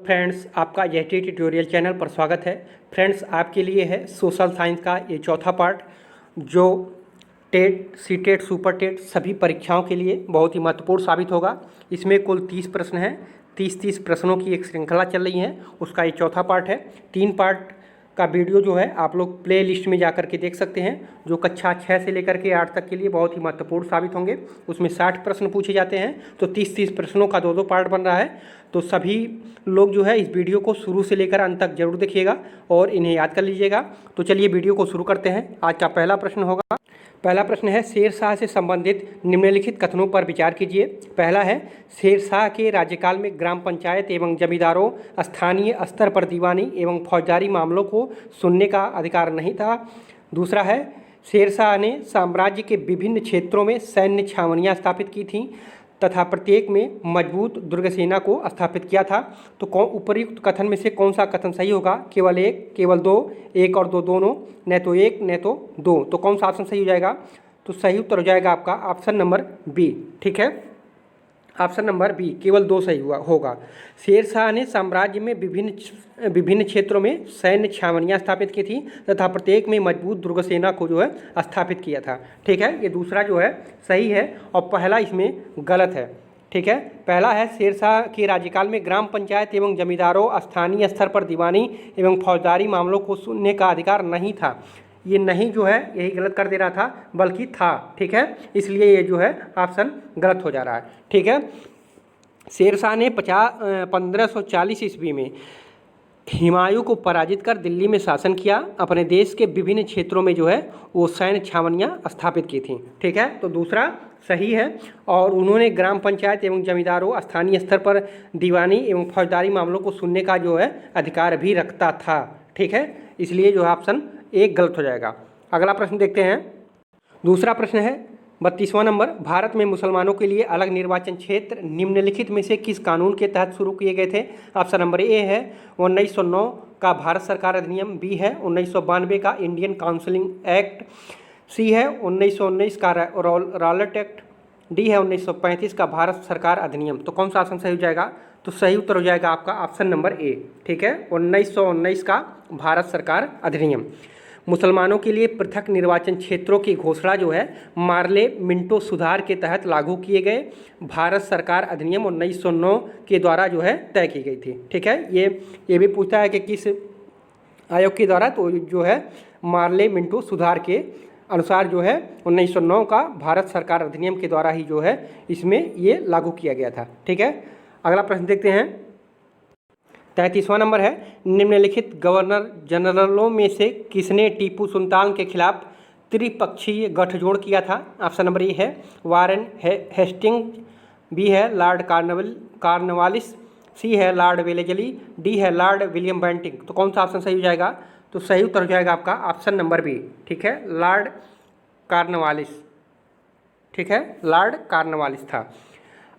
Friends, आपका HT tutorial channel पर स्वागत है। फ्रेंड्स, आपके लिए है सोशल साइंस का ये चौथा पार्ट, जो टेट, सीटेट, सुपर टेट सभी परीक्षाओं के लिए बहुत ही महत्वपूर्ण साबित होगा। इसमें कुल 30 प्रश्न हैं। 30 प्रश्नों की एक श्रृंखला चल रही है, उसका ये चौथा पार्ट है। 3 पार्ट का वीडियो जो है आप लोग प्ले लिस्ट में जाकर के देख सकते हैं, जो कक्षा 6 से लेकर के 8 तक के लिए बहुत ही महत्वपूर्ण साबित होंगे। उसमें 60 प्रश्न पूछे जाते हैं, तो 30 प्रश्नों का 2 पार्ट बन रहा है। तो सभी लोग जो है इस वीडियो को शुरू से लेकर अंत तक जरूर देखिएगा और इन्हें याद कर लीजिएगा। तो चलिए वीडियो को शुरू करते हैं। आज का पहला प्रश्न होगा। पहला प्रश्न है, शेरशाह से संबंधित निम्नलिखित कथनों पर विचार कीजिए। पहला है, शेरशाह के राज्यकाल में ग्राम पंचायत एवं जमींदारों स्थानीय स्तर पर दीवानी एवं फौजदारी मामलों को सुनने का अधिकार नहीं था। दूसरा है, शेरशाह ने साम्राज्य के विभिन्न क्षेत्रों में सैन्य छावनियाँ स्थापित की थीं तथा प्रत्येक में मजबूत दुर्ग सेना को स्थापित किया था। तो उपर्युक्त कथन में से कौन सा कथन सही होगा? केवल एक, केवल दो, एक और दो दोनों, न तो एक न तो दो। तो कौन सा ऑप्शन सही हो जाएगा? तो सही उत्तर हो जाएगा आपका ऑप्शन नंबर बी। ठीक है, ऑप्शन नंबर बी, केवल दो सही होगा। शेरशाह ने साम्राज्य में विभिन्न क्षेत्रों में सैन्य छावनियाँ स्थापित की थी तथा प्रत्येक में मजबूत दुर्ग सेना को जो है स्थापित किया था। ठीक है, ये दूसरा जो है सही है और पहला इसमें गलत है। ठीक है, पहला है, शेरशाह के राज्यकाल में ग्राम पंचायत एवं जमींदारों स्थानीय स्तर पर दीवानी एवं फौजदारी मामलों को सुनने का अधिकार नहीं था। ये नहीं जो है यही गलत कर दे रहा था, बल्कि था। ठीक है, इसलिए ये जो है ऑप्शन गलत हो जा रहा है। ठीक है, शेरशाह ने 1540 ईस्वी में हुमायूं को पराजित कर दिल्ली में शासन किया। अपने देश के विभिन्न क्षेत्रों में जो है वो सैन्य छावनियाँ स्थापित की थी। ठीक है, तो दूसरा सही है। और उन्होंने ग्राम पंचायत एवं जमींदारों स्थानीय स्तर पर दीवानी एवं फौजदारी मामलों को सुनने का जो है अधिकार भी रखता था। ठीक है, इसलिए जो है ऑप्शन एक गलत हो जाएगा। अगला प्रश्न देखते हैं। दूसरा प्रश्न है 32वां नंबर, भारत में मुसलमानों के लिए अलग निर्वाचन क्षेत्र निम्नलिखित में से किस कानून के तहत शुरू किए गए थे? ऑप्शन नंबर ए है 1909 का भारत सरकार अधिनियम, बी है 1992 का इंडियन काउंसिलिंग एक्ट, सी है 1919 का रॉलेट एक्ट, डी है 1935 का भारत सरकार अधिनियम। तो कौन सा ऑप्शन सही हो जाएगा? तो सही उत्तर हो जाएगा आपका ऑप्शन नंबर ए। ठीक है, 1919 का भारत सरकार अधिनियम। मुसलमानों के लिए पृथक निर्वाचन क्षेत्रों की घोषणा जो है मार्ले मिंटो सुधार के तहत लागू किए गए भारत सरकार अधिनियम 1909 के द्वारा जो है तय की गई थी। ठीक है, ये भी पूछता है कि किस आयोग के द्वारा, तो जो है मार्ले मिंटो सुधार के अनुसार जो है 1909 का भारत सरकार अधिनियम के द्वारा ही जो है इसमें ये लागू किया गया था। ठीक है, अगला प्रश्न देखते हैं। 33वां नंबर है, निम्नलिखित गवर्नर जनरलों में से किसने टीपू सुल्तान के खिलाफ त्रिपक्षीय गठजोड़ किया था? ऑप्शन नंबर ए है वारेन हेस्टिंग्स, बी है लॉर्ड कॉर्नवालिस, सी है लॉर्ड वेलेस्ली, डी है लॉर्ड विलियम बेंटिंग। तो कौन सा ऑप्शन सही हो जाएगा? तो सही उत्तर हो जाएगा आपका ऑप्शन नंबर बी। ठीक है, लॉर्ड कॉर्नवालिस। ठीक है, लॉर्ड कॉर्नवालिस था।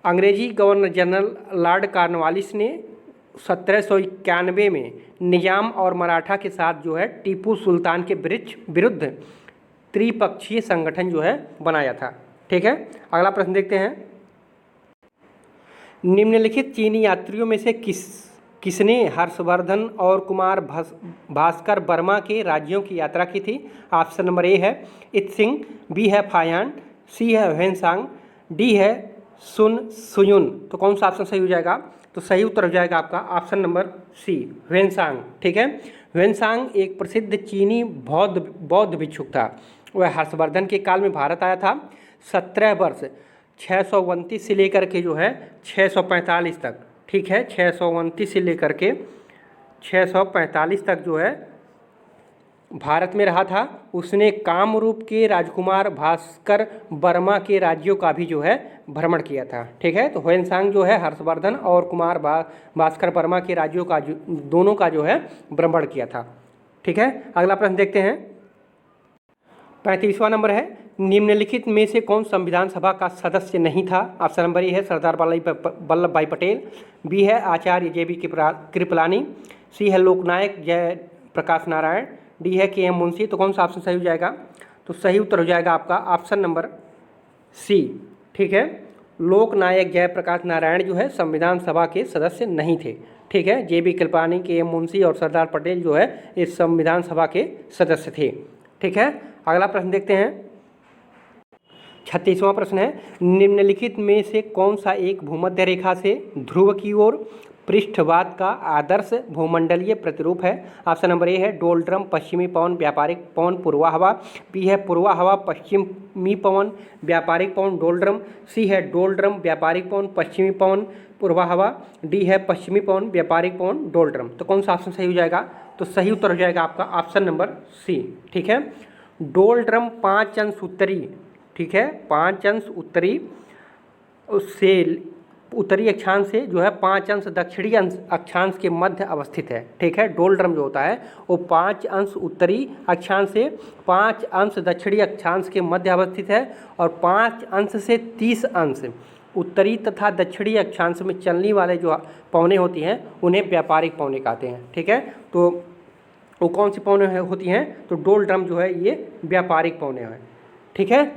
अंग्रेजी गवर्नर जनरल लॉर्ड कॉर्नवालिस ने 1791 में निजाम और मराठा के साथ जो है टीपू सुल्तान के विरुद्ध त्रिपक्षीय संगठन जो है बनाया था। ठीक है, अगला प्रश्न देखते हैं। निम्नलिखित चीनी यात्रियों में से किसने हर्षवर्धन और कुमार भास्कर वर्मा के राज्यों की यात्रा की थी? ऑप्शन नंबर ए है इत्सिंग, बी है फायान, सी है ह्वेनसांग, डी है सुन सुयुन। तो कौन सा ऑप्शन सही हो जाएगा? तो सही उत्तर हो जाएगा आपका ऑप्शन नंबर सी, ह्वेनसांग। ठीक है, ह्वेनसांग एक प्रसिद्ध चीनी बौद्ध भिक्षुक था। वह हर्षवर्धन के काल में भारत आया था। 17 वर्ष 629 से लेकर के जो है 645 तक। ठीक है, 629 से लेकर के 645 तक जो है भारत में रहा था। उसने कामरूप के राजकुमार भास्कर वर्मा के राज्यों का भी जो है भ्रमण किया था। ठीक है, तो ह्वेनसांग जो है हर्षवर्धन और कुमार भास्कर वर्मा के राज्यों का दोनों का जो है भ्रमण किया था। ठीक है, अगला प्रश्न देखते हैं। 35वां नंबर है, निम्नलिखित में से कौन संविधान सभा का सदस्य नहीं था? ऑप्शन नंबर ए है सरदार वल्लभ भाई पटेल, बी है आचार्य JB कृपलानी, सी है लोकनायक जयप्रकाश नारायण, डी है KM मुंशी। तो कौन सा ऑप्शन सही हो जाएगा? तो सही उत्तर हो जाएगा आपका ऑप्शन नंबर सी। ठीक है, लोकनायक जयप्रकाश नारायण जो है संविधान सभा के सदस्य नहीं थे। ठीक है। JB कृपलानी, KM मुंशी और सरदार पटेल जो है इस संविधान सभा के सदस्य थे। ठीक है। अगला प्रश्न देखते हैं। 36वां प्रश्न है, निम्नलिखित में से कौन सा एक भूमध्य रेखा से ध्रुव की ओर पृष्ठवाद का आदर्श भूमंडलीय प्रतिरूप है? ऑप्शन नंबर ए है डोलड्रम पश्चिमी पवन व्यापारिक पवन पूर्वा हवा, बी है पूर्वा हवा पश्चिमी पवन व्यापारिक पवन डोलड्रम, सी है डोलड्रम व्यापारिक पवन पश्चिमी पवन पूर्वा हवा, डी है पश्चिमी पवन व्यापारिक पवन डोलड्रम। तो कौन सा ऑप्शन सही हो जाएगा? तो सही उत्तर हो जाएगा आपका ऑप्शन नंबर सी। ठीक है। डोलड्रम 5 अंश उत्तरी, ठीक है, 5 अंश उत्तरी से उत्तरी अक्षांश से जो है 5 अंश दक्षिणी अक्षांश के मध्य अवस्थित है। ठीक है। डोलड्रम जो होता है वो 5 अंश उत्तरी अक्षांश से 5 अंश दक्षिणी अक्षांश के मध्य अवस्थित है और 5 अंश से 30 अंश उत्तरी तथा दक्षिणी अक्षांश में चलने वाले जो पवनें होती हैं उन्हें व्यापारिक पवनें कहते हैं। ठीक है। तो वो कौन सी पवनें होती हैं? तो डोलड्रम जो है ये व्यापारिक पवनें हैं। ठीक है,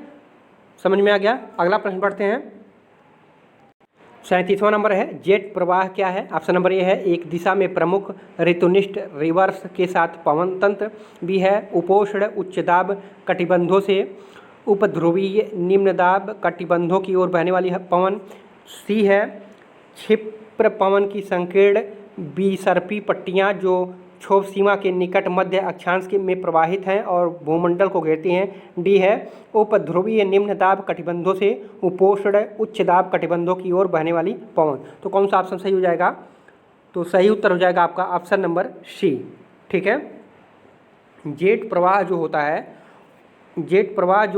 समझ में आ गया। अगला प्रश्न पढ़ते हैं। 37वां नंबर है, जेट प्रवाह क्या है? ऑप्शन नंबर ए है एक दिशा में प्रमुख ऋतुनिष्ठ रिवर्स के साथ पवन तंत्र, बी है उपोष्ण उच्च दाब कटिबंधों से उपध्रुवीय निम्न दाब कटिबंधों की ओर बहने वाली पवन, सी है क्षिप्र पवन की संकीर्ण बीसर्पी पट्टियाँ जो क्षोभ सीमा के निकट मध्य अक्षांश के में प्रवाहित हैं और भूमंडल को घेरती हैं, डी है उपध्रुवीय निम्न दाब कटिबंधों से उपोष्ण उच्च दाब कटिबंधों की ओर बहने वाली पवन। तो कौन सा ऑप्शन सही हो जाएगा? तो सही उत्तर हो जाएगा आपका ऑप्शन नंबर सी। ठीक है। जेट प्रवाह जो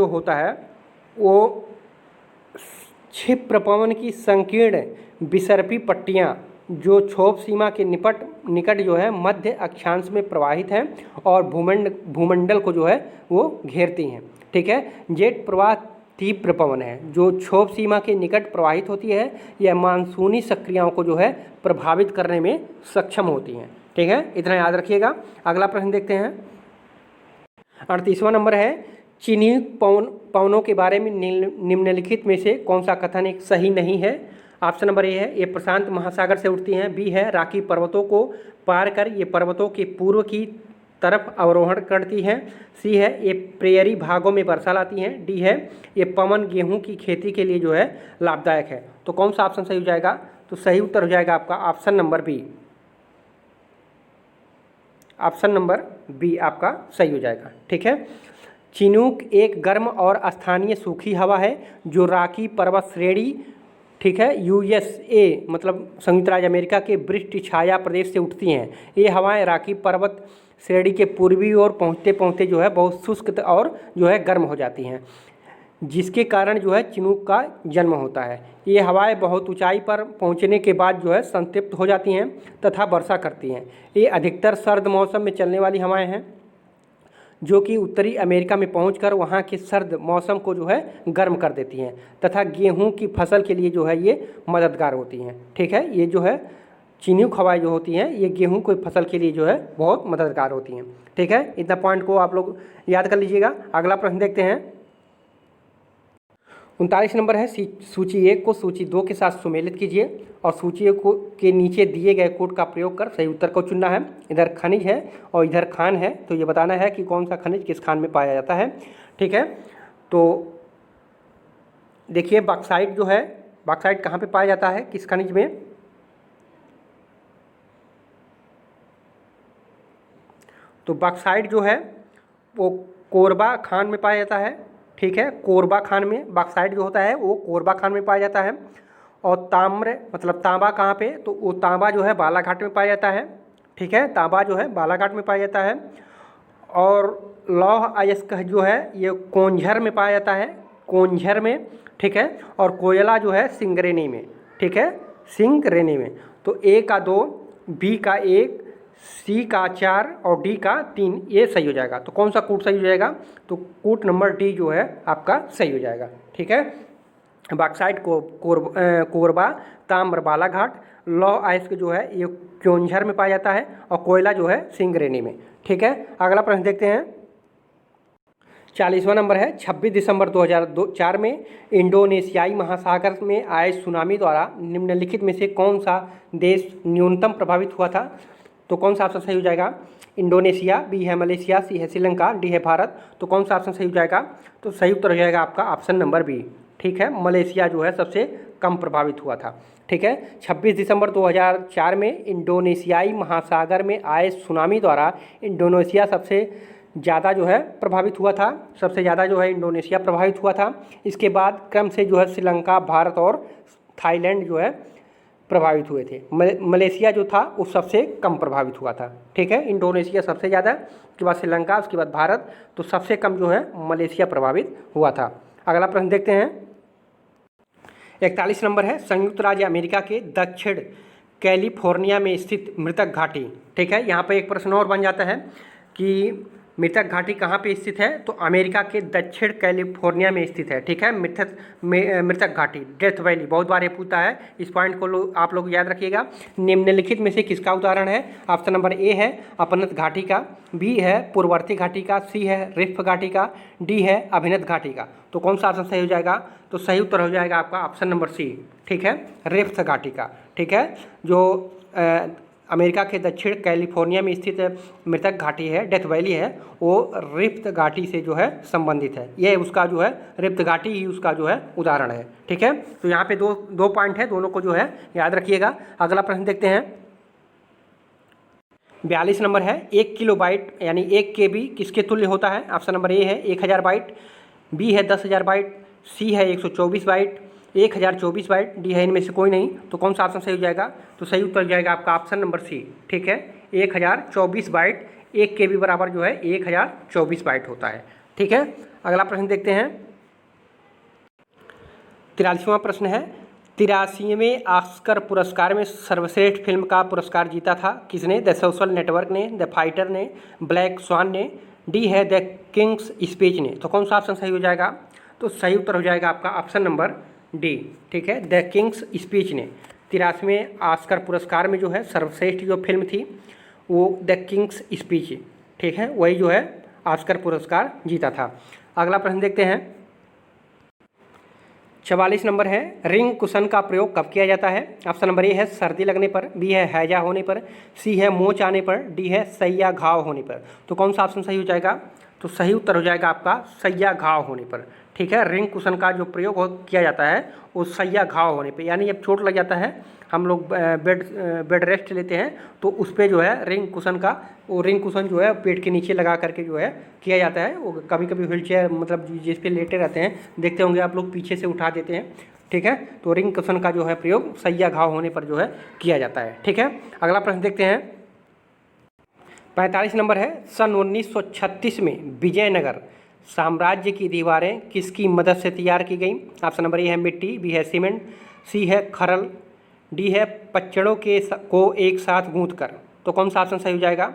होता है वो क्षिप्र पवन की संकीर्ण विसर्पी पट्टियाँ जो क्षोभ सीमा के निकट जो है मध्य अक्षांश में प्रवाहित हैं और भूमंडल को जो है वो घेरती हैं। ठीक है। जेट प्रवाह तीव्र पवन है जो क्षोभ सीमा के निकट प्रवाहित होती है। यह मानसूनी सक्रियाओं को जो है प्रभावित करने में सक्षम होती हैं। ठीक है, इतना याद रखिएगा। अगला प्रश्न देखते हैं। 38वां नंबर है, चीनी पवनों के बारे में निम्नलिखित में से कौन सा कथन एक सही नहीं है? ऑप्शन नंबर ए है ये प्रशांत महासागर से उठती हैं, बी है राकी पर्वतों को पार कर ये पर्वतों के पूर्व की तरफ अवरोहण करती हैं, सी है ये प्रेयरी भागों में वर्षा लाती हैं, डी है ये पवन गेहूं की खेती के लिए जो है लाभदायक है। तो कौन सा ऑप्शन सही हो जाएगा? तो सही उत्तर हो जाएगा आपका option number B. Option number B आपका सही हो जाएगा। ठीक है। चिनूक एक गर्म और स्थानीय सूखी हवा है जो राकी पर्वत श्रेणी, ठीक है, USA मतलब संयुक्त राज्य अमेरिका के वृष्टि छाया प्रदेश से उठती हैं। ये हवाएं राकी पर्वत श्रेणी के पूर्वी ओर पहुँचते पहुँचते जो है बहुत शुष्क और जो है गर्म हो जाती हैं, जिसके कारण जो है चिनूक का जन्म होता है। ये हवाएं बहुत ऊंचाई पर पहुंचने के बाद जो है संतृप्त हो जाती हैं तथा वर्षा करती हैं। ये अधिकतर सर्द मौसम में चलने वाली हवाएं हैं जो कि उत्तरी अमेरिका में पहुंचकर वहां के सर्द मौसम को जो है गर्म कर देती हैं तथा गेहूं की फसल के लिए जो है ये मददगार होती हैं। ठीक है। ये जो है चिनूक हवाएं जो होती हैं ये गेहूं की फसल के लिए जो है बहुत मददगार होती हैं। ठीक है, इतना पॉइंट को आप लोग याद कर लीजिएगा। अगला प्रश्न देखते हैं। 39 नंबर है, सूची 1 को सूची 2 के साथ सुमेलित कीजिए और सूची को के नीचे दिए गए कोड का प्रयोग कर सही उत्तर को चुनना है। इधर खनिज है और इधर खान है, तो ये बताना है कि कौन सा खनिज किस खान में पाया जाता है। ठीक है। तो देखिए बॉक्साइट जो है, बॉक्साइट कहाँ पे पाया जाता है, किस खनिज में? तो बॉक्साइट जो है वो कोरबा खान में पाया जाता है। ठीक है, कोरबा खान में बॉक्साइट जो होता है वो कोरबा खान में पाया जाता है। और ताम्र मतलब तांबा कहाँ पे? तो वो तांबा जो है बालाघाट में पाया जाता है। ठीक है, तांबा जो है बालाघाट में पाया जाता है। और लौह अयस्क जो है ये कोंझर में पाया जाता है, कोंझर में। ठीक है। और कोयला जो है सिंगरेनी में। ठीक है, सिंगरेनी में। तो ए का 2, बी का 1, सी का 4 और डी का 3 ये सही हो जाएगा। तो कौन सा कूट सही हो जाएगा? तो कूट नंबर डी जो है आपका सही हो जाएगा। ठीक है। बॉक्साइट को कोरबा, ताम्र बालाघाट, लौह अयस्क जो है ये क्योंझर में पाया जाता है और कोयला जो है सिंगरेनी में। ठीक है। अगला प्रश्न देखते हैं। 40वां नंबर है 26 दिसंबर 2004 में इंडोनेशियाई महासागर में आए सुनामी द्वारा निम्नलिखित में से कौन सा देश न्यूनतम प्रभावित हुआ था? तो कौन सा ऑप्शन सही हो जाएगा? इंडोनेशिया, बी है मलेशिया, सी है श्रीलंका, डी है भारत। तो कौन सा ऑप्शन सही हो जाएगा? तो सही उत्तर हो जाएगा आपका ऑप्शन नंबर बी। ठीक है, मलेशिया जो है सबसे कम प्रभावित हुआ था। ठीक है, 26 दिसंबर 2004 में इंडोनेशियाई महासागर में आए सुनामी द्वारा इंडोनेशिया सबसे ज़्यादा जो है प्रभावित हुआ था। सबसे ज़्यादा जो है इंडोनेशिया प्रभावित हुआ था। इसके बाद क्रम से जो है श्रीलंका, भारत और थाईलैंड जो है प्रभावित हुए थे। मलेशिया जो था वो सबसे कम प्रभावित हुआ था। ठीक है, इंडोनेशिया सबसे ज़्यादा, उसके बाद श्रीलंका, उसके बाद भारत, तो सबसे कम जो है मलेशिया प्रभावित हुआ था। अगला प्रश्न देखते हैं। 41 नंबर है संयुक्त राज्य अमेरिका के दक्षिण कैलिफोर्निया में स्थित मृतक घाटी। ठीक है, यहाँ पर एक प्रश्न और बन जाता है कि मृतक घाटी कहाँ पे स्थित है? तो अमेरिका के दक्षिण कैलिफोर्निया में स्थित है। ठीक है, मृतक घाटी, डेथ वैली, बहुत बार ये पूछता है। इस पॉइंट को आप लोग याद रखिएगा। निम्नलिखित में से किसका उदाहरण है? ऑप्शन नंबर ए है अपनत घाटी का, बी है पूर्ववर्ती घाटी का, सी है रिफ्ट घाटी का, डी है अभिनत घाटी का। तो कौन सा ऑप्शन सही हो जाएगा? तो सही उत्तर हो जाएगा आपका ऑप्शन नंबर सी। ठीक है, रिफ्ट घाटी का। ठीक है, जो अमेरिका के दक्षिण कैलिफोर्निया में स्थित मृतक घाटी है, डेथ वैली है, वो रिफ्ट घाटी से जो है संबंधित है। ये उसका जो है रिफ्ट घाटी ही उसका जो है उदाहरण है। ठीक है, तो यहाँ पे दो पॉइंट है, दोनों को जो है याद रखिएगा। अगला प्रश्न देखते हैं। 42 नंबर है 1 किलो बाइट यानी 1 KB किसके तुल्य होता है? ऑप्शन नंबर ए है 1000 बाइट, बी है 10,000 बाइट, सी है 124 बाइट, 1024 बाइट, डी है इनमें से कोई नहीं। तो कौन सा ऑप्शन सही हो जाएगा? तो सही उत्तर हो जाएगा आपका ऑप्शन नंबर सी। ठीक है, 1024 बाइट, 1 KB बराबर जो है 1024 बाइट होता है। ठीक है, अगला प्रश्न देखते हैं। 43वां प्रश्न है 83वें ऑस्कर पुरस्कार में सर्वश्रेष्ठ फिल्म का पुरस्कार जीता था किसने? द सोशल नेटवर्क ने, द फाइटर ने, ब्लैक स्वान ने, डी है द किंग्स स्पीच ने। तो कौन सा ऑप्शन सही हो जाएगा? तो सही उत्तर हो जाएगा आपका ऑप्शन नंबर डी। ठीक है, द किंग्स स्पीच ने 83वें ऑस्कर पुरस्कार में जो है सर्वश्रेष्ठ जो फिल्म थी वो द किंग्स स्पीच, ठीक है, वही जो है ऑस्कर पुरस्कार जीता था। अगला प्रश्न देखते हैं। 44 नंबर है रिंग कुशन का प्रयोग कब किया जाता है? ऑप्शन नंबर ए है सर्दी लगने पर, बी है हैजा होने पर, सी है मोच आने पर, डी है सैया घाव होने पर। तो कौन सा ऑप्शन सही हो जाएगा? तो सही उत्तर हो जाएगा आपका सैया घाव होने पर। ठीक है, रिंग कुशन का जो किया जाता है वो सैया घाव होने पे, यानी जब चोट लग जाता है, हम लोग बेड रेस्ट लेते हैं, तो उस पर जो है रिंग कुशन का, वो रिंग कुशन जो है पेट के नीचे लगा करके जो है किया जाता है। वो कभी कभी व्हील चेयर मतलब जिस पे लेटे रहते हैं, देखते होंगे आप लोग, पीछे से उठा देते हैं। ठीक है, तो रिंग कुशन का जो है प्रयोग सैया घाव होने पर जो है किया जाता है। ठीक है, अगला प्रश्न देखते हैं। 45 नंबर है सन 1936 में विजयनगर साम्राज्य की दीवारें किसकी मदद से तैयार की गई? ऑप्शन नंबर ए है मिट्टी, बी है सीमेंट, सी है खरल, डी है पच्चड़ों को एक साथ गूंथ कर। तो कौन सा ऑप्शन सही हो जाएगा?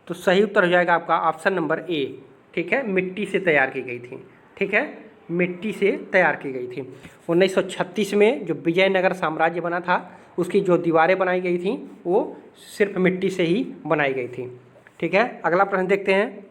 तो सही उत्तर हो जाएगा आपका ऑप्शन नंबर ए। ठीक है, मिट्टी से तैयार की गई थी। ठीक है, मिट्टी से तैयार की गई थी। 1936 में जो विजयनगर साम्राज्य बना था उसकी जो दीवारें बनाई गई थी वो सिर्फ मिट्टी से ही बनाई गई थी। ठीक है, अगला प्रश्न देखते हैं।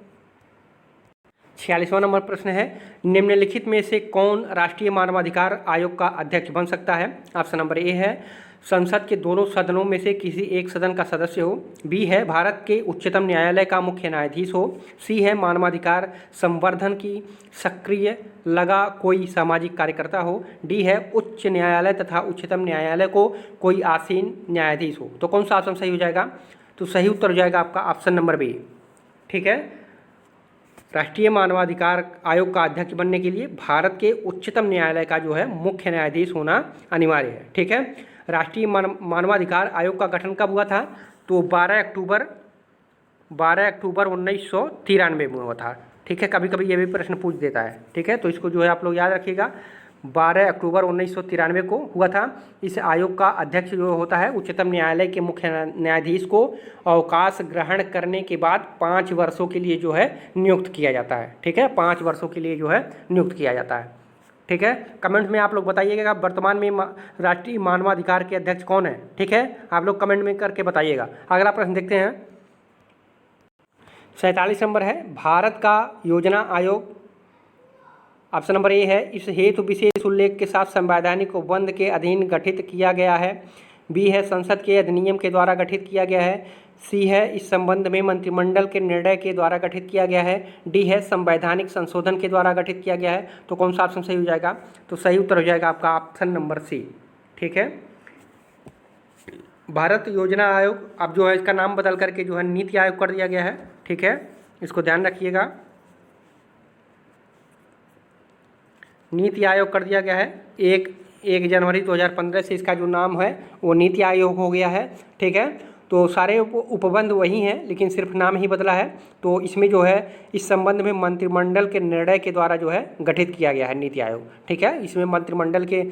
46वां नंबर प्रश्न है निम्नलिखित में से कौन राष्ट्रीय मानवाधिकार आयोग का अध्यक्ष बन सकता है? ऑप्शन नंबर ए है संसद के दोनों सदनों में से किसी एक सदन का सदस्य हो, बी है भारत के उच्चतम न्यायालय का मुख्य न्यायाधीश हो, सी है मानवाधिकार संवर्धन की सक्रिय लगा कोई सामाजिक कार्यकर्ता हो, डी है उच्च न्यायालय तथा उच्चतम न्यायालय को कोई आसीन न्यायाधीश हो। तो कौन सा ऑप्शन सही हो जाएगा? तो सही उत्तर हो जाएगा आपका ऑप्शन नंबर बी। ठीक है, राष्ट्रीय मानवाधिकार आयोग का अध्यक्ष बनने के लिए भारत के उच्चतम न्यायालय का जो है मुख्य न्यायाधीश होना अनिवार्य है। ठीक है, राष्ट्रीय मानवाधिकार आयोग का गठन कब हुआ था? तो 12 अक्टूबर 1993 में हुआ था। ठीक है, कभी कभी ये भी प्रश्न पूछ देता है। ठीक है, तो इसको जो है आप लोग याद रखिएगा, 12 अक्टूबर 1993 को हुआ था। इस आयोग का अध्यक्ष जो होता है उच्चतम न्यायालय के मुख्य न्यायाधीश को अवकाश ग्रहण करने के बाद 5 वर्षों के लिए जो है नियुक्त किया जाता है। ठीक है, 5 वर्षों के लिए जो है नियुक्त किया जाता है। ठीक है, कमेंट में आप लोग बताइएगा वर्तमान में राष्ट्रीय मानवाधिकार के अध्यक्ष कौन है। ठीक है, आप लोग कमेंट में करके बताइएगा। अगला प्रश्न देखते हैं। 47 नंबर है भारत का योजना आयोग ऑप्शन नंबर ए है इस हेतु विशेष उल्लेख के साथ संवैधानिक उपबंध के अधीन गठित किया गया है। बी है संसद के अधिनियम के द्वारा गठित किया गया है। सी है इस संबंध में मंत्रिमंडल के निर्णय के द्वारा गठित किया गया है। डी है संवैधानिक संशोधन के द्वारा गठित किया गया है। तो कौन सा ऑप्शन सही हो जाएगा? तो सही उत्तर हो जाएगा आपका ऑप्शन नंबर सी। ठीक है, भारत योजना आयोग अब जो है इसका नाम बदल करके जो है नीति आयोग कर दिया गया है। ठीक है, इसको ध्यान रखिएगा, नीति आयोग कर दिया गया है। 1 जनवरी 2015 से इसका जो नाम है वो नीति आयोग हो गया है। ठीक है, तो सारे उपबंध वही हैं लेकिन सिर्फ नाम ही बदला है। तो इसमें जो है इस संबंध में मंत्रिमंडल के निर्णय के द्वारा जो है गठित किया गया है नीति आयोग। ठीक है, इसमें मंत्रिमंडल के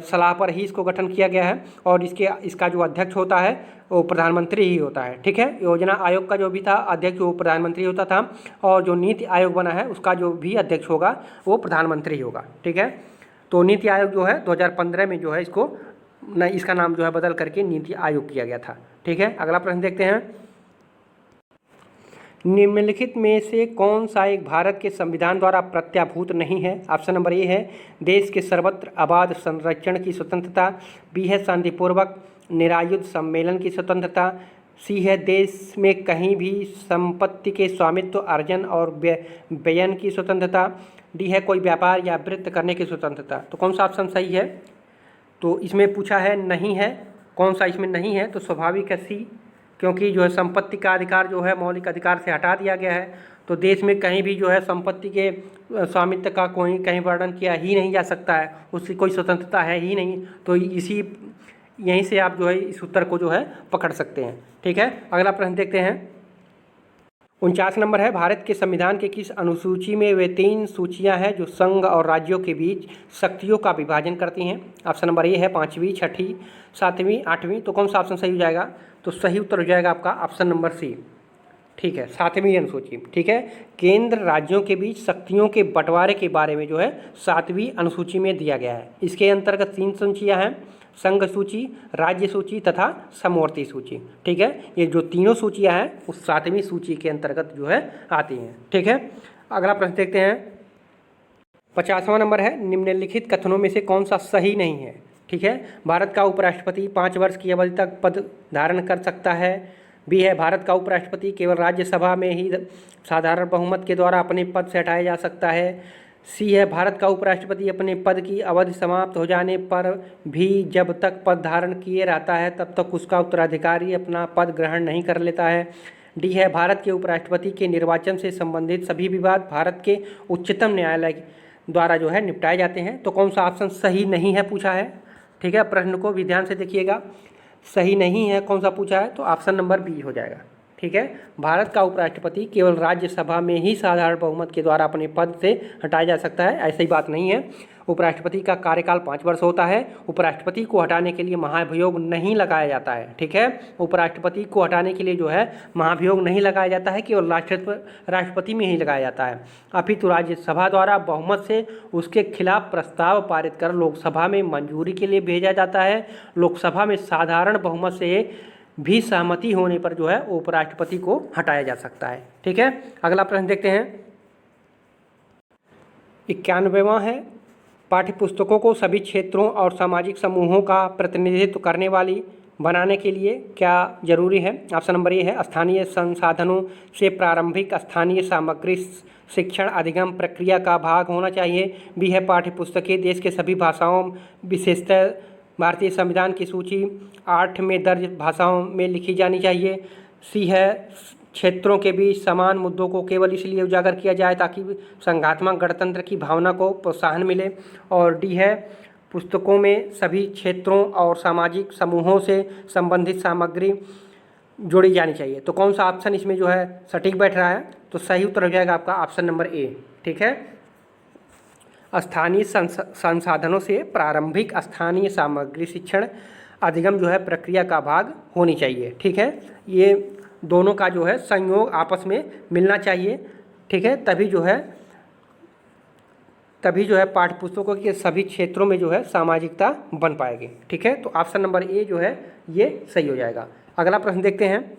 सलाह पर ही इसको गठन किया गया है और इसका जो अध्यक्ष होता है वो प्रधानमंत्री ही होता है। ठीक है, योजना आयोग का जो भी था अध्यक्ष वो प्रधानमंत्री होता था और जो नीति आयोग बना है उसका जो भी अध्यक्ष होगा वो प्रधानमंत्री होगा। ठीक है, तो नीति आयोग जो है 2015 में जो है इसका नाम जो है बदल करके नीति आयोग किया गया था। ठीक है, अगला प्रश्न देखते हैं। निम्नलिखित में से कौन सा एक भारत के संविधान द्वारा प्रत्याभूत नहीं है? ऑप्शन नंबर ए है देश के सर्वत्र आबाद संरक्षण की स्वतंत्रता। बी है शांतिपूर्वक निरायुध सम्मेलन की स्वतंत्रता। सी है देश में कहीं भी संपत्ति के स्वामित्व अर्जन और व्ययन की स्वतंत्रता। डी है कोई व्यापार या वृत्ति करने की स्वतंत्रता। तो कौन सा ऑप्शन सही है? तो इसमें पूछा है नहीं है, कौन सा इसमें नहीं है? तो स्वाभाविक है सी, क्योंकि जो है संपत्ति का अधिकार जो है मौलिक अधिकार से हटा दिया गया है। तो देश में कहीं भी जो है संपत्ति के स्वामित्व का कोई कहीं वर्णन किया ही नहीं जा सकता है, उसकी कोई स्वतंत्रता है ही नहीं। तो यहीं से आप जो है इस उत्तर को जो है पकड़ सकते हैं। ठीक है, अगला प्रश्न देखते हैं। 49 नंबर है भारत के संविधान के किस अनुसूची में वे 3 सूचियां हैं जो संघ और राज्यों के बीच शक्तियों का विभाजन करती हैं? ऑप्शन नंबर ए है 5वीं, 6ठी, 7वीं, 8वीं। तो कौन सा ऑप्शन सही हो जाएगा? तो सही उत्तर हो जाएगा आपका ऑप्शन नंबर सी। ठीक है, 7वीं अनुसूची। ठीक है, केंद्र राज्यों के बीच शक्तियों के बंटवारे के बारे में जो है 7वीं अनुसूची में दिया गया है। इसके अंतर्गत 3 सूचियाँ हैं, संघ सूची, राज्य सूची तथा समवर्ती सूची। ठीक है, ये जो तीनों सूचियां हैं उस 7वीं सूची के अंतर्गत जो है आती हैं। ठीक है, अगला प्रश्न देखते हैं। 50वां नंबर है निम्नलिखित कथनों में से कौन सा सही नहीं है? ठीक है, भारत का उपराष्ट्रपति 5 वर्ष की अवधि तक पद धारण कर सकता है। बी है भारत का उपराष्ट्रपति केवल राज्यसभा में ही साधारण बहुमत के द्वारा अपने पद से हटाया जा सकता है। सी है भारत का उपराष्ट्रपति अपने पद की अवधि समाप्त हो जाने पर भी जब तक पद धारण किए रहता है तब तक उसका उत्तराधिकारी अपना पद ग्रहण नहीं कर लेता है। डी है भारत के उपराष्ट्रपति के निर्वाचन से संबंधित सभी विवाद भारत के उच्चतम न्यायालय द्वारा जो है निपटाए जाते हैं। तो कौन सा ऑप्शन सही नहीं है पूछा है? ठीक है, प्रश्न को भी ध्यान से देखिएगा, सही नहीं है कौन सा पूछा है? तो ऑप्शन नंबर बी हो जाएगा। ठीक है, भारत का उपराष्ट्रपति केवल राज्यसभा में ही साधारण बहुमत के द्वारा अपने पद से हटाया जा सकता है, ऐसी बात नहीं है। उपराष्ट्रपति का कार्यकाल 5 वर्ष होता है। उपराष्ट्रपति को हटाने के लिए महाभियोग नहीं लगाया जाता है। ठीक है, उपराष्ट्रपति को हटाने के लिए जो है महाभियोग नहीं लगाया जाता है, केवल राष्ट्रपति में ही लगाया जाता है। अपितु राज्यसभा द्वारा बहुमत से उसके खिलाफ प्रस्ताव पारित कर लोकसभा में मंजूरी के लिए भेजा जाता है। लोकसभा में साधारण बहुमत से भी सहमति होने पर जो है उपराष्ट्रपति को हटाया जा सकता है। ठीक है, अगला प्रश्न देखते हैं। 91वां है पाठ्यपुस्तकों को सभी क्षेत्रों और सामाजिक समूहों का प्रतिनिधित्व करने वाली बनाने के लिए क्या जरूरी है? ऑप्शन नंबर ए है स्थानीय संसाधनों से प्रारंभिक स्थानीय सामग्री शिक्षण अधिगम प्रक्रिया का भाग होना चाहिए। बी है पाठ्यपुस्तकें देश के सभी भाषाओं विशेषतः भारतीय संविधान की सूची 8 में दर्ज भाषाओं में लिखी जानी चाहिए। सी है क्षेत्रों के बीच समान मुद्दों को केवल इसलिए उजागर किया जाए ताकि संघात्मक गणतंत्र की भावना को प्रोत्साहन मिले। और डी है पुस्तकों में सभी क्षेत्रों और सामाजिक समूहों से संबंधित सामग्री जोड़ी जानी चाहिए। तो कौन सा ऑप्शन इसमें जो है सटीक बैठ रहा है? तो सही उत्तर हो जाएगा आपका ऑप्शन नंबर ए। ठीक है, स्थानीय संसाधनों से प्रारंभिक स्थानीय सामग्री शिक्षण अधिगम जो है प्रक्रिया का भाग होनी चाहिए। ठीक है, ये दोनों का जो है संयोग आपस में मिलना चाहिए। ठीक है, तभी जो है पाठ्यपुस्तकों के सभी क्षेत्रों में जो है सामाजिकता बन पाएगी। ठीक है, तो ऑप्शन नंबर ए जो है ये सही हो जाएगा। अगला प्रश्न देखते हैं।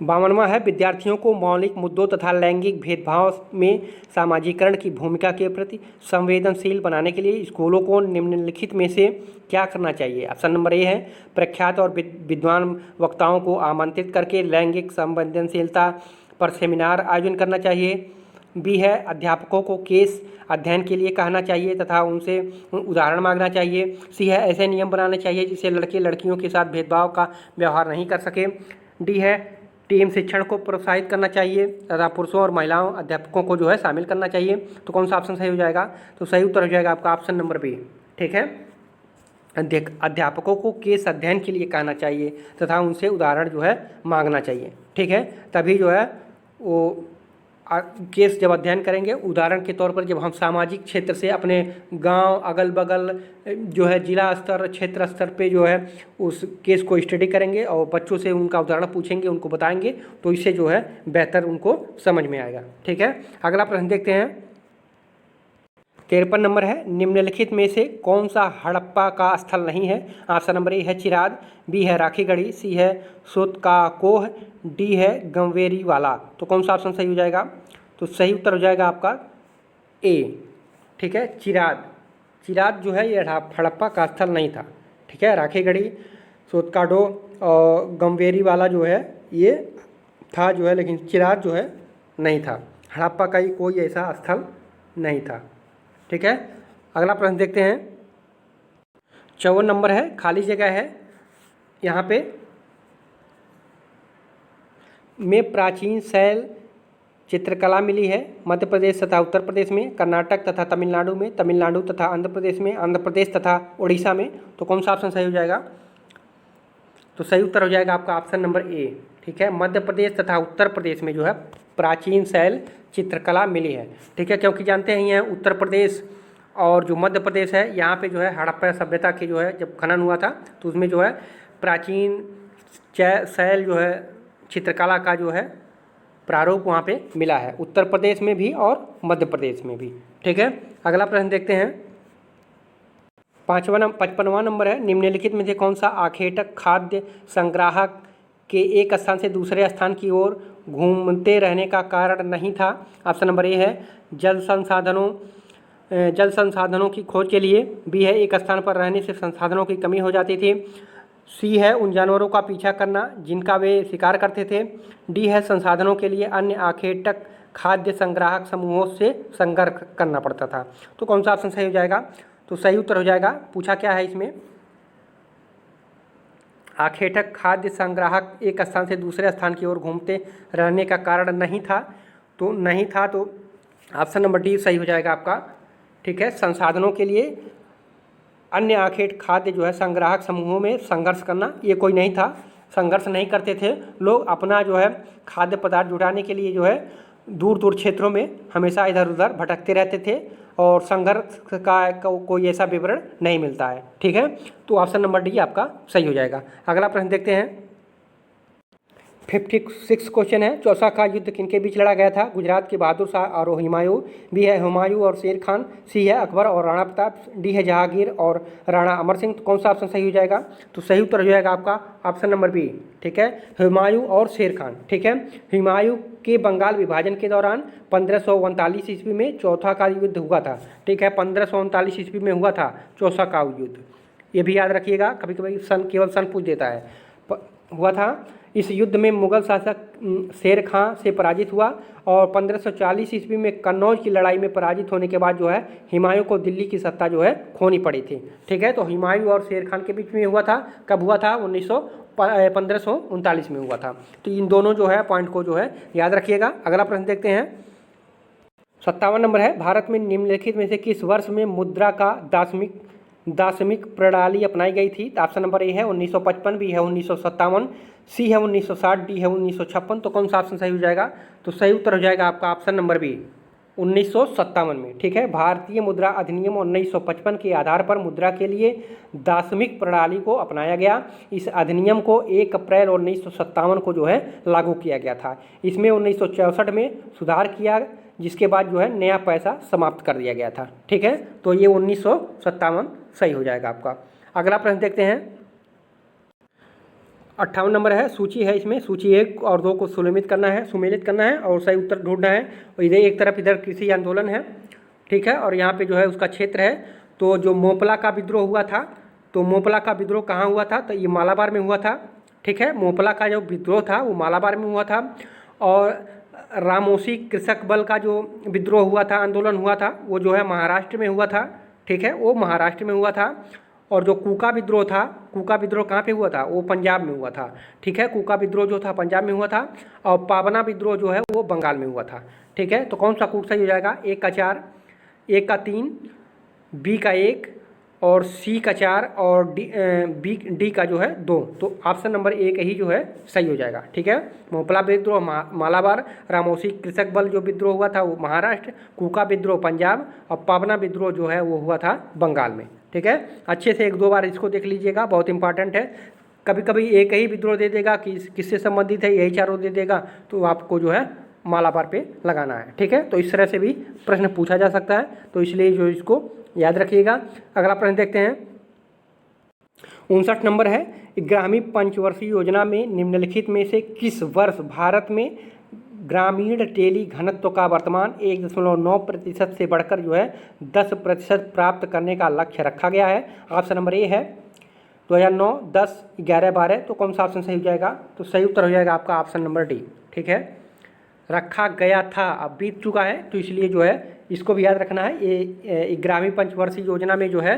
52वां है विद्यार्थियों को मौलिक मुद्दों तथा लैंगिक भेदभाव में सामाजिकरण की भूमिका के प्रति संवेदनशील बनाने के लिए स्कूलों को निम्नलिखित में से क्या करना चाहिए। ऑप्शन नंबर ए है प्रख्यात और विद्वान वक्ताओं को आमंत्रित करके लैंगिक संवेदनशीलता पर सेमिनार आयोजन करना चाहिए। बी है अध्यापकों को केस अध्ययन के लिए कहना चाहिए तथा उनसे उदाहरण मांगना चाहिए। सी है ऐसे नियम बनाने चाहिए जिससे लड़के लड़कियों के साथ भेदभाव का व्यवहार नहीं कर सके। डी है टीम शिक्षण को प्रोत्साहित करना चाहिए तथा पुरुषों और महिलाओं अध्यापकों को जो है शामिल करना चाहिए। तो कौन सा ऑप्शन सही हो जाएगा? तो सही उत्तर हो जाएगा आपका ऑप्शन नंबर बी। ठीक है, अध्यापकों को केस अध्ययन के लिए कहना चाहिए तथा उनसे उदाहरण जो है मांगना चाहिए। ठीक है, तभी जो है वो केस जब अध्ययन करेंगे, उदाहरण के तौर पर जब हम सामाजिक क्षेत्र से अपने गांव अगल बगल जो है जिला स्तर क्षेत्र स्तर पे जो है उस केस को स्टडी करेंगे और बच्चों से उनका उदाहरण पूछेंगे, उनको बताएंगे, तो इससे जो है बेहतर उनको समझ में आएगा। ठीक है, अगला प्रश्न देखते हैं। 53 नंबर है निम्नलिखित में से कौन सा हड़प्पा का स्थल नहीं है। ऑप्शन नंबर ए है चिराद, बी है राखीगढ़ी, सी है सोतकाकोह, डी है गंवेरी वाला। तो कौन सा ऑप्शन सही हो जाएगा? तो सही उत्तर हो जाएगा आपका ए। ठीक है, चिराद। चिराद जो है ये हड़प्पा का स्थल नहीं था। ठीक है, राखीगढ़ी सोतकाडो और गंवेरी वाला जो है ये था जो है, लेकिन चिराद जो है नहीं था। हड़प्पा का ही कोई ऐसा स्थल नहीं था। ठीक है, अगला प्रश्न देखते हैं। 54 नंबर है खाली जगह है। यहाँ पे में प्राचीन शैल चित्रकला मिली है मध्य प्रदेश तथा उत्तर प्रदेश में, कर्नाटक तथा तमिलनाडु में, तमिलनाडु तथा आंध्र प्रदेश में, आंध्र प्रदेश तथा उड़ीसा में। तो कौन सा ऑप्शन सही हो जाएगा? तो सही उत्तर हो जाएगा आपका ऑप्शन नंबर ए। ठीक है, मध्य प्रदेश तथा उत्तर प्रदेश में जो है प्राचीन शैल चित्रकला मिली है। ठीक है, क्योंकि जानते हैं ये उत्तर प्रदेश और जो मध्य प्रदेश है यहाँ पे जो है हड़प्पा सभ्यता की जो है जब खनन हुआ था तो उसमें जो है प्राचीन शैल जो है चित्रकला का जो है प्रारूप वहाँ पे मिला है, उत्तर प्रदेश में भी और मध्य प्रदेश में भी। ठीक है, अगला प्रश्न देखते हैं। 55वां नंबर है निम्नलिखित में से कौन सा आखेटक खाद्य संग्राहक के एक स्थान से दूसरे स्थान की ओर घूमते रहने का कारण नहीं था। ऑप्शन नंबर ए है जल संसाधनों की खोज के लिए, बी है एक स्थान पर रहने से संसाधनों की कमी हो जाती थी, सी है उन जानवरों का पीछा करना जिनका वे शिकार करते थे, डी है संसाधनों के लिए अन्य आखेटक खाद्य संग्राहक समूहों से संघर्ष करना पड़ता था। तो कौन सा ऑप्शन सही हो जाएगा? तो सही उत्तर हो जाएगा, पूछा क्या है इसमें, आखेटक खाद्य संग्राहक एक स्थान से दूसरे स्थान की ओर घूमते रहने का कारण नहीं था। तो ऑप्शन नंबर डी सही हो जाएगा आपका। ठीक है, संसाधनों के लिए अन्य आखेट खाद्य जो है संग्राहक समूहों में संघर्ष करना ये कोई नहीं था, संघर्ष नहीं करते थे लोग, अपना जो है खाद्य पदार्थ जुटाने के लिए जो है दूर दूर क्षेत्रों में हमेशा इधर उधर भटकते रहते थे और संघर्ष का कोई ऐसा विवरण नहीं मिलता है। ठीक है, तो ऑप्शन नंबर डी आपका सही हो जाएगा। अगला प्रश्न देखते हैं। 56 क्वेश्चन है चौसा का युद्ध किनके बीच लड़ा गया था? गुजरात के बहादुर शाह और हुमायूं, बी है हुमायूं और शेर खान, सी है अकबर और राणा प्रताप, डी है जहांगीर और राणा अमर सिंह। तो कौन सा ऑप्शन सही हो जाएगा? तो सही उत्तर हो जाएगा आपका ऑप्शन नंबर बी। ठीक है, हुमायूं और शेर खान। ठीक है, हुमायूं के बंगाल विभाजन के दौरान 1539 ईस्वी में चौथा का युद्ध हुआ था। ठीक है, 1539 ईस्वी में हुआ था चौसा का युद्ध, ये भी याद रखिएगा, कभी कभी केवल सन पूछ देता है। हुआ था, इस युद्ध में मुगल शासक शेर खां से पराजित हुआ और 1540 ईस्वी में कन्नौज की लड़ाई में पराजित होने के बाद जो है हुमायूं को दिल्ली की सत्ता जो है खोनी पड़ी थी। ठीक है, तो हुमायूं और शेर खान के बीच में हुआ था, कब हुआ था? 1539 में हुआ था। तो इन दोनों जो है पॉइंट को जो है याद रखिएगा। अगला प्रश्न देखते हैं। 57 नंबर है भारत में निम्नलिखित में से किस वर्ष में मुद्रा का दाशमिक प्रणाली अपनाई गई थी? ऑप्शन नंबर ए है 1955, बी है 1957, सी है 1960, डी है 1956। तो कौन सा ऑप्शन सही हो जाएगा? तो सही उत्तर हो जाएगा आपका ऑप्शन नंबर बी 1957 में। ठीक है, भारतीय मुद्रा अधिनियम 1955 के आधार पर मुद्रा के लिए दाशमिक प्रणाली को अपनाया गया। इस अधिनियम को 1 अप्रैल 1957 को जो है लागू किया गया था। इसमें 1964 में सुधार किया जिसके बाद जो है नया पैसा समाप्त कर दिया गया था। ठीक है, तो ये 1957 सही हो जाएगा आपका। अगला प्रश्न देखते हैं। 58 नंबर है, सूची है इसमें, सूची 1 और 2 को सुमेलित करना है और सही उत्तर ढूंढना है। और इधर एक तरफ इधर कृषि आंदोलन है, ठीक है, और यहाँ पे जो है उसका क्षेत्र है। तो जो मोपला का विद्रोह हुआ था, तो मोपला का विद्रोह कहाँ हुआ था, तो ये मालाबार में हुआ था, ठीक है। मोपला का जो विद्रोह था वो मालाबार में हुआ था। और रामोसी कृषक बल का जो विद्रोह हुआ था, आंदोलन हुआ था, वो जो है महाराष्ट्र में हुआ था, ठीक है, वो महाराष्ट्र में हुआ था। और जो कूका विद्रोह था, कूका विद्रोह कहाँ पे हुआ था, वो पंजाब में हुआ था, ठीक है। कूका विद्रोह जो था पंजाब में हुआ था और पाबना विद्रोह जो है वो बंगाल में हुआ था, ठीक है। तो कौन सा कूट सही हो जाएगा, 1 का 4, 1 का 3, बी का 1 और सी का 4 और डी का जो है 2। तो ऑप्शन नंबर 1 ही जो है सही हो जाएगा, ठीक है। मोपला विद्रोह मालाबार, रामोसी कृषक बल जो विद्रोह हुआ था वो महाराष्ट्र, कूका विद्रोह पंजाब और पाबना विद्रोह जो है वो हुआ था बंगाल में, ठीक है। अच्छे से 1-2 बार इसको देख लीजिएगा, बहुत इंपॉर्टेंट है। कभी कभी एक ही विद्रोह दे देगा कि किससे संबंधित है, यही चारों दे देगा, तो आपको जो है मालाबार पे लगाना है, ठीक है। तो इस तरह से भी प्रश्न पूछा जा सकता है, तो इसलिए जो इसको याद रखिएगा। अगला प्रश्न देखते हैं, 59 नंबर है, ग्रामीण पंचवर्षीय योजना में निम्नलिखित में से किस वर्ष भारत में ग्रामीण टेली घनत्व का वर्तमान 1.9% से बढ़कर जो है 10% प्राप्त करने का लक्ष्य रखा गया है। ऑप्शन नंबर ए है 2009, 10, 11, 12। तो कौन सा ऑप्शन सही हो जाएगा, तो सही उत्तर हो जाएगा आपका ऑप्शन नंबर डी, ठीक है। रखा गया था, अब बीत चुका है, तो इसलिए जो है इसको भी याद रखना है। ये ग्रामीण पंचवर्षीय योजना में जो है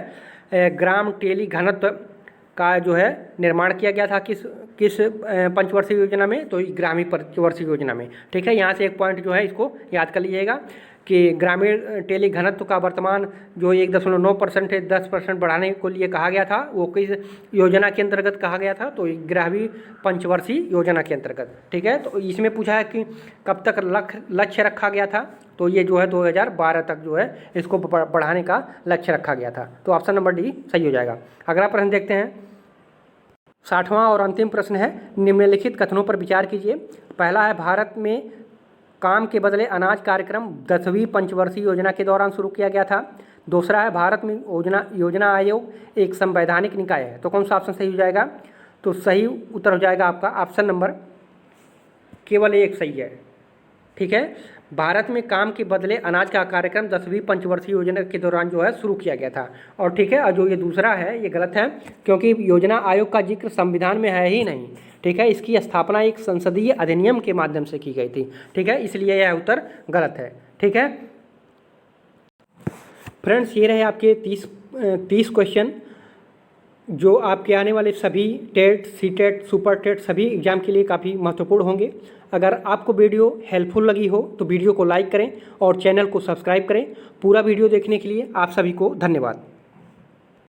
ग्राम टेली घनत्व का जो है निर्माण किया गया था किस पंचवर्षीय योजना में, तो ग्रामीण पंचवर्षीय योजना में, ठीक है। यहाँ से एक पॉइंट जो है इसको याद कर लीजिएगा कि ग्रामीण टेली घनत्व का वर्तमान जो 1.9% है 10% बढ़ाने को लिए कहा गया था, वो किस योजना के अंतर्गत कहा गया था, तो ग्रामीण पंचवर्षीय योजना के अंतर्गत, ठीक है। तो इसमें पूछा है कि कब तक लक्ष्य रखा गया था, तो ये जो है 2012 तक जो है इसको बढ़ाने का लक्ष्य रखा गया था। तो ऑप्शन नंबर डी सही हो जाएगा। अगला प्रश्न देखते हैं, 60वां और अंतिम प्रश्न है, निम्नलिखित कथनों पर विचार कीजिए। पहला है, भारत में काम के बदले अनाज कार्यक्रम 10वीं पंचवर्षीय योजना के दौरान शुरू किया गया था। दूसरा है, भारत में योजना आयोग एक संवैधानिक निकाय है। तो कौन सा ऑप्शन सही हो जाएगा, तो सही उत्तर हो जाएगा आपका ऑप्शन नंबर केवल 1 सही है, ठीक है। भारत में काम के बदले अनाज का कार्यक्रम 10वीं पंचवर्षीय योजना के दौरान जो है शुरू किया गया था, और ठीक है। और जो ये दूसरा है ये गलत है, क्योंकि योजना आयोग का जिक्र संविधान में है ही नहीं, ठीक है। इसकी स्थापना एक संसदीय अधिनियम के माध्यम से की गई थी, ठीक है, इसलिए यह उत्तर गलत है, ठीक है। फ्रेंड्स, ये रहे आपके 30 क्वेश्चन जो आपके आने वाले सभी टेट, सीटेट, सुपर टेट सभी एग्जाम के लिए काफ़ी महत्वपूर्ण होंगे। अगर आपको वीडियो हेल्पफुल लगी हो तो वीडियो को लाइक करें और चैनल को सब्सक्राइब करें। पूरा वीडियो देखने के लिए आप सभी को धन्यवाद।